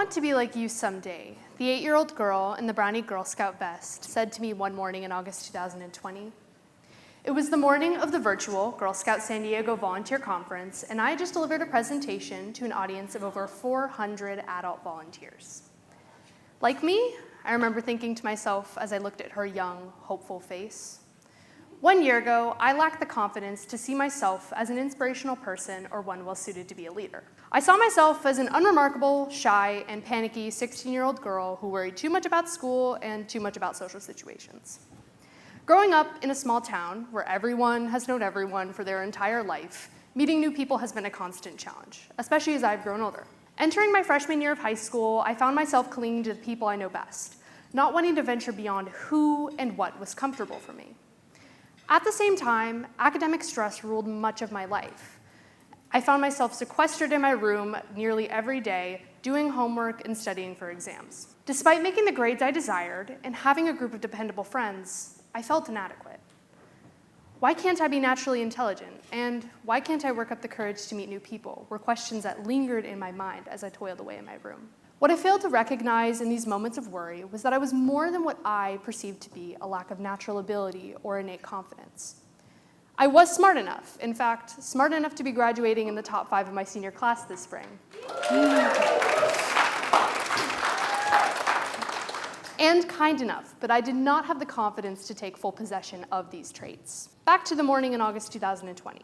want to be like you someday, the 8-year-old girl in the brownie Girl Scout vest said to me one morning in August 2020. It was the morning of the virtual Girl Scout San Diego Volunteer Conference, and I just delivered a presentation to an audience of over 400 adult volunteers. Like me, I remember thinking to myself as I looked at her young, hopeful face, 1 year ago, I lacked the confidence to see myself as an inspirational person or one well-suited to be a leader. I saw myself as an unremarkable, shy, and panicky 16-year-old girl who worried too much about school and too much about social situations. Growing up in a small town where everyone has known everyone for their entire life, meeting new people has been a constant challenge, especially as I've grown older. Entering my freshman year of high school, I found myself clinging to the people I know best, not wanting to venture beyond who and what was comfortable for me. At the same time, academic stress ruled much of my life. I found myself sequestered in my room nearly every day, doing homework and studying for exams. Despite making the grades I desired and having a group of dependable friends, I felt inadequate. Why can't I be naturally intelligent? And why can't I work up the courage to meet new people? Were questions that lingered in my mind as I toiled away in my room. What I failed to recognize in these moments of worry was that I was more than what I perceived to be a lack of natural ability or innate confidence. I was smart enough, in fact, smart enough to be graduating in the top 5 of my senior class this spring. And kind enough, but I did not have the confidence to take full possession of these traits. Back to the morning in August 2020.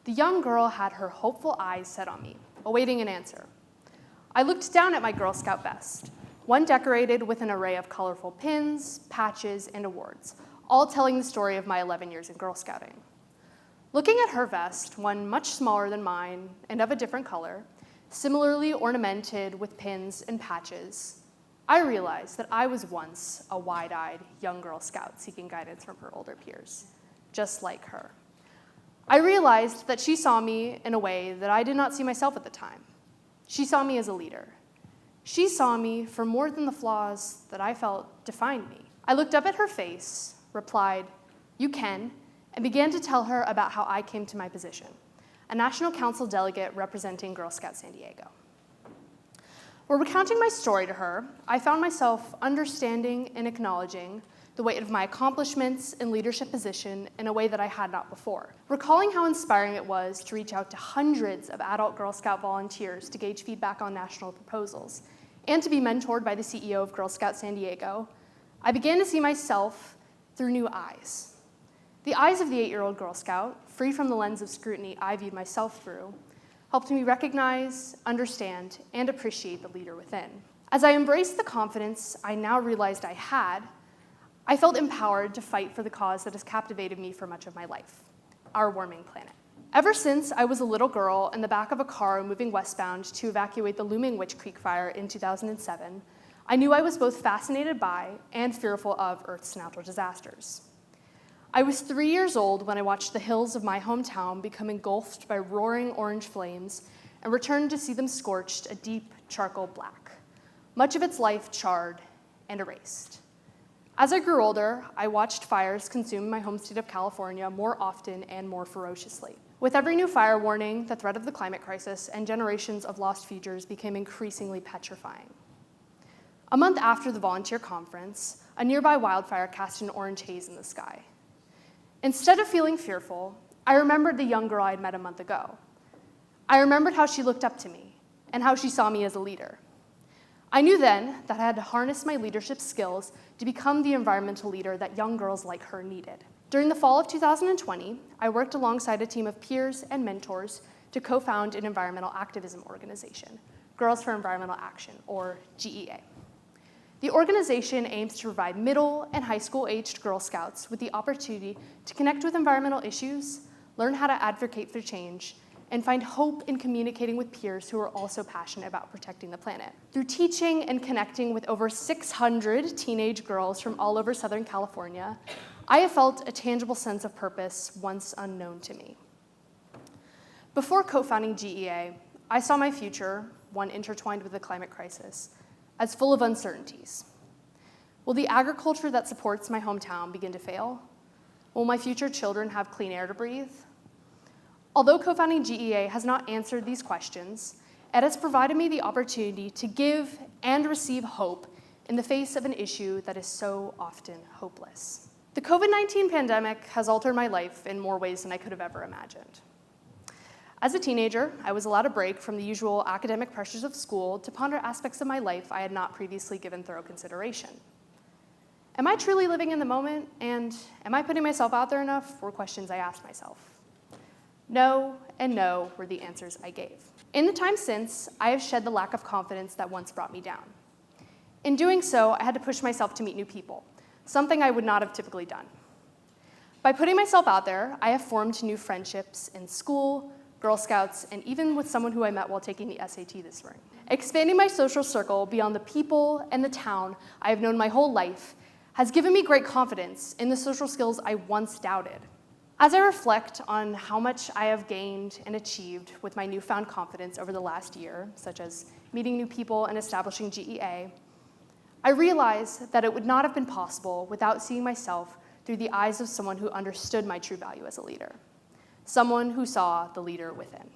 The young girl had her hopeful eyes set on me, awaiting an answer. I looked down at my Girl Scout vest, one decorated with an array of colorful pins, patches, and awards, all telling the story of my 11 years in Girl Scouting. Looking at her vest, one much smaller than mine and of a different color, similarly ornamented with pins and patches, I realized that I was once a wide-eyed young Girl Scout seeking guidance from her older peers, just like her. I realized that she saw me in a way that I did not see myself at the time. She saw me as a leader. She saw me for more than the flaws that I felt defined me. I looked up at her face, replied, "You can," and began to tell her about how I came to my position, a National Council delegate representing Girl Scouts San Diego. While recounting my story to her, I found myself understanding and acknowledging the weight of my accomplishments and leadership position in a way that I had not before. Recalling how inspiring it was to reach out to hundreds of adult Girl Scout volunteers to gauge feedback on national proposals, and to be mentored by the CEO of Girl Scouts San Diego, I began to see myself through new eyes. The eyes of the 8-year-old Girl Scout, free from the lens of scrutiny I viewed myself through, helped me recognize, understand, and appreciate the leader within. As I embraced the confidence I now realized I had, I felt empowered to fight for the cause that has captivated me for much of my life, our warming planet. Ever since I was a little girl in the back of a car moving westbound to evacuate the looming Witch Creek fire in 2007, I knew I was both fascinated by and fearful of Earth's natural disasters. I was 3 years old when I watched the hills of my hometown become engulfed by roaring orange flames and returned to see them scorched a deep charcoal black, much of its life charred and erased. As I grew older, I watched fires consume my home state of California more often and more ferociously. With every new fire warning, the threat of the climate crisis and generations of lost futures became increasingly petrifying. A month after the volunteer conference, a nearby wildfire cast an orange haze in the sky. Instead of feeling fearful, I remembered the young girl I had met a month ago. I remembered how she looked up to me and how she saw me as a leader. I knew then that I had to harness my leadership skills to become the environmental leader that young girls like her needed. During the fall of 2020, I worked alongside a team of peers and mentors to co-found an environmental activism organization, Girls for Environmental Action, or GEA. The organization aims to provide middle and high school-aged Girl Scouts with the opportunity to connect with environmental issues, learn how to advocate for change, and find hope in communicating with peers who are also passionate about protecting the planet. Through teaching and connecting with over 600 teenage girls from all over Southern California, I have felt a tangible sense of purpose once unknown to me. Before co-founding GEA, I saw my future, one intertwined with the climate crisis, as full of uncertainties. Will the agriculture that supports my hometown begin to fail? Will my future children have clean air to breathe? Although co-founding GEA has not answered these questions, it has provided me the opportunity to give and receive hope in the face of an issue that is so often hopeless. The COVID-19 pandemic has altered my life in more ways than I could have ever imagined. As a teenager, I was allowed a break from the usual academic pressures of school to ponder aspects of my life I had not previously given thorough consideration. Am I truly living in the moment, and am I putting myself out there enough, were questions I asked myself. No and no were the answers I gave. In the time since, I have shed the lack of confidence that once brought me down. In doing so, I had to push myself to meet new people, something I would not have typically done. By putting myself out there, I have formed new friendships in school, Girl Scouts, and even with someone who I met while taking the SAT this spring. Expanding my social circle beyond the people and the town I have known my whole life has given me great confidence in the social skills I once doubted. As I reflect on how much I have gained and achieved with my newfound confidence over the last year, such as meeting new people and establishing GEA, I realize that it would not have been possible without seeing myself through the eyes of someone who understood my true value as a leader, someone who saw the leader within.